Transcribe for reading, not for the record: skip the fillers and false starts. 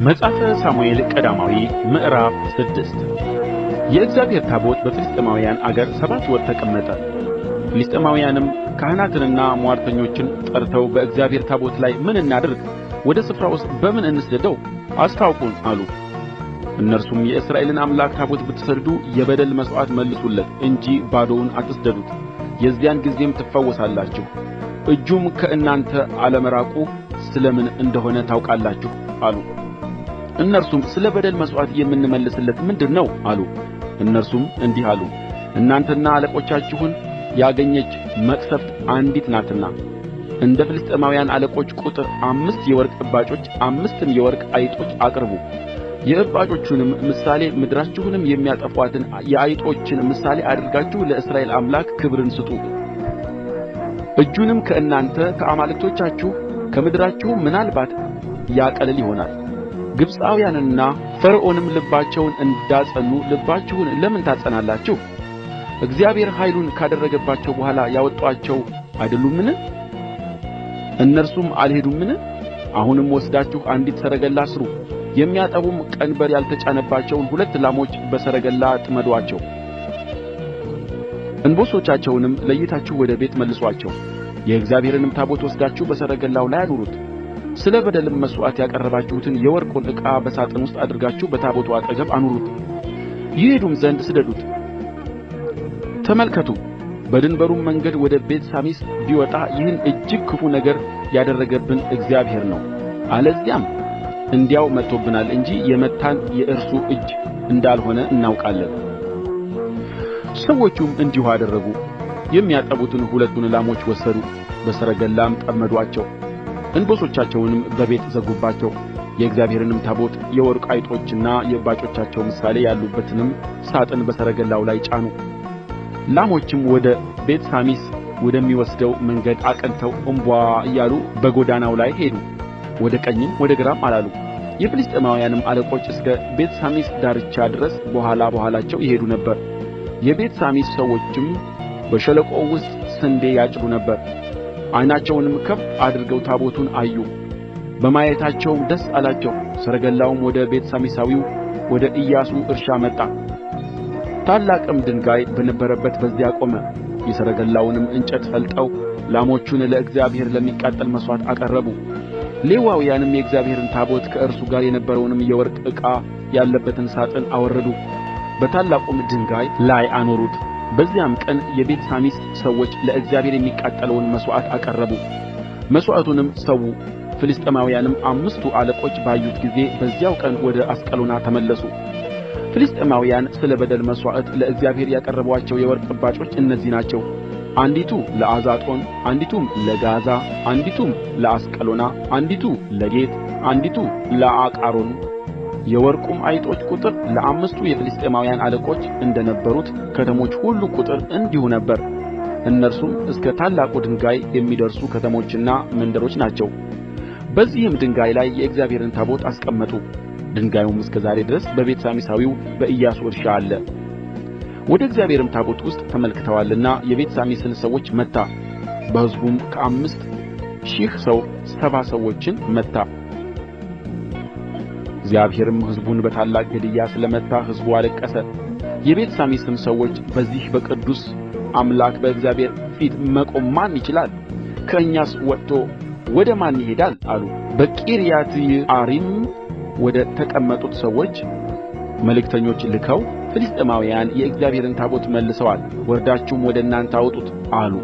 መጽሐፈ ሳሙኤል ቀዳማዊ ምዕራፍ 6 የእግዚአብሔር ታቦት በፍልስጥኤማውያን አገር 7 ወር ተቀመጠ። ፍልስጥኤማውያንም ካህናትንና ምዋርተኞችን ጠርተው በእግዚአብሔር ታቦት ላይ ምን እናድርግ? ወደ ስፍራውስ በምን እንስደደው? አስታውቁን አሉ። እነርሱም የእስራኤልን አምላክ ታቦት ብትሰድዱ የበደል መሥዋዕት መልሱለት እንጂ ባዶውን አትስደዱት፣ የዚያን ጊዜም ትፈወሳላችሁ። እጁም ከእናንተ አለመራቁ ስለ ምን እንደሆነ ታውቃላችሁ አሉ። እነርሱም ስለ በደል መሥዋዕት የምንመልስለት ምንድር ነው አሉ። እነርሱም እንዲህ አሉ፣ እናንተና አለቆቻችሁን ያገኘች መቅሠፍት አንዲት ናትና እንደ ፍልስጥኤማውያን አለቆች ቍጥር 5 የወርቅ እባጮች 5ም የወርቅ አይጦች አቅርቡ። የእባጮቹንም ምሳሌ ምድራችሁንም የሚያጠፉአትን የአይጦችን ምሳሌ አድርጋችሁ ለእስራኤል አምላክ ክብርን ስጡ። እጁንም ከእናንተ ከአማልክቶቻችሁ ከምድራችሁም ምናልባት ያቀልል ይሆናል። ግብፃውያንና ፈርዖንም ልባቸውን እንዳጸኑ ልባችሁን ለምን ታጸናላችሁ? እግዚአብሔር ኃይሉን ካደረገባቸው በኋላ ያወጡአቸው አይደሉምን? እነርሱም አልሄዱምን? አሁንም ወስዳችሁ አንዲት ሰረገላ ሥሩ፣ የሚያጠቡም ቀንበር ያልተጫነባቸውን 2 ላሞች በሰረገላ ጥመዱአቸው። እንቦሶቻቸውንም ለይታችሁ ወደ ቤት መልሱአቸው። የእግዚአብሔርንም ታቦት ወስዳችሁ በሰረገላው ላይ አኑሩት። ስለ በደልም መሥዋዕት ያቀረባችሁትን የወርቁን ዕቃ በሣጥን ውስጥ አድርጋችሁ በታቦቱ አጠገብ አኑሩት። ይሄዱም ዘንድ ስደዱት። ተመልከቱ፣ በድንበሩም መንገድ ወደ ቤትሳሚስ ቢወጣ ይህን እጅግ ክፉ ነገር ያደረገብን እግዚአብሔር ነው፣ አለዚያም እንዲያው መጥቶብናል እንጂ የመታን የእርሱ እጅ እንዳልሆነ እናውቃለን። ሰዎቹም እንዲሁ አደረጉ። የሚያጠቡትን 2ቱን ላሞች ወሰዱ፣ በሰረገላም ጠመዱአቸው። እንቦሶቻቸውንም በቤት ዘጉባቸው። የእግዚአብሔርንም ታቦት የወርቅ አይጦችና የእባጮቻቸው ምሳሌ ያሉበትንም ሣጥን በሰረገላው ላይ ጫኑ። ላሞችም ወደ ቤትሳሚስ ወደሚወስደው መንገድ አቅንተው እምቧ እያሉ በጎዳናው ላይ ሄዱ፣ ወደ ቀኝም ወደ ግራም አላሉ። የፍልስጥኤማውያንም አለቆች እስከ ቤትሳሚስ ዳርቻ ድረስ በኋላቸው ይሄዱ ነበር። የቤትሳሚስ ሰዎችም በሸለቆው ውስጥ ስንዴ ያጭዱ ነበር። ዓይናቸውንም ከፍ አድርገው ታቦቱን አዩ፣ በማየታቸውም ደስ አላቸው። ሰረገላውም ወደ ቤትሳሚሳዊው ወደ ኢያሱ እርሻ መጣ። ታላቅም ድንጋይ በነበረበት በዚያ ቆመ። የሰረገላውንም እንጨት ፈልጠው ላሞቹን ለእግዚአብሔር ለሚቃጠል መሥዋዕት አቀረቡ። ሌዋውያንም የእግዚአብሔርን ታቦት ከእርሱ ጋር የነበረውንም የወርቅ ዕቃ ያለበትን ሣጥን አወረዱ፣ በታላቁም ድንጋይ ላይ አኖሩት። በዚያም ቀን የቤትሳሚስ ሰዎች ለእግዚአብሔር የሚቃጠለውን መሥዋዕት አቀረቡ፣ መሥዋዕቱንም ሰዉ። ፍልስጥኤማውያንም 5ቱ አለቆች ባዩት ጊዜ በዚያው ቀን ወደ አስቀሎና ተመለሱ። ፍልስጥኤማውያን ስለ በደል መሥዋዕት ለእግዚአብሔር ያቀረቡአቸው የወርቅ እባጮች እነዚህ ናቸው፣ አንዲቱ ለአዛጦን፣ አንዲቱም ለጋዛ፣ አንዲቱም ለአስቀሎና፣ አንዲቱ ለጌት፣ አንዲቱ ለአቃሮን። የወርቁም አይጦች ቍጥር ለ5ቱ የፍልስጥኤማውያን አለቆች እንደ ነበሩት ከተሞች ሁሉ ቍጥር እንዲሁ ነበረ። እነርሱም እስከ ታላቁ ድንጋይ የሚደርሱ ከተሞችና መንደሮች ናቸው። በዚህም ድንጋይ ላይ የእግዚአብሔርን ታቦት አስቀመጡ። ድንጋዩም እስከ ዛሬ ድረስ በቤትሳሚሳዊው በኢያሱ እርሻ አለ። ወደ እግዚአብሔርም ታቦት ውስጥ ተመልክተዋልና የቤትሳሚስን ሰዎች መታ። በሕዝቡም ከ5,000 ሰው 70 ሰዎችን መታ። እግዚአብሔርም ሕዝቡን በታላቅ ግድያ ስለ መታ ሕዝቡ አለቀሰ። የቤትሳሚስም ሰዎች በዚህ በቅዱስ አምላክ በእግዚአብሔር ፊት መቆም ማን ይችላል? ከእኛስ ወጥቶ ወደ ማን ይሄዳል? አሉ። በቂርያትይዓሪም ወደ ተቀመጡት ሰዎች መልእክተኞች ልከው ፍልስጥኤማውያን የእግዚአብሔርን ታቦት መልሰዋል፣ ወርዳችሁም ወደ እናንተ አውጡት አሉ።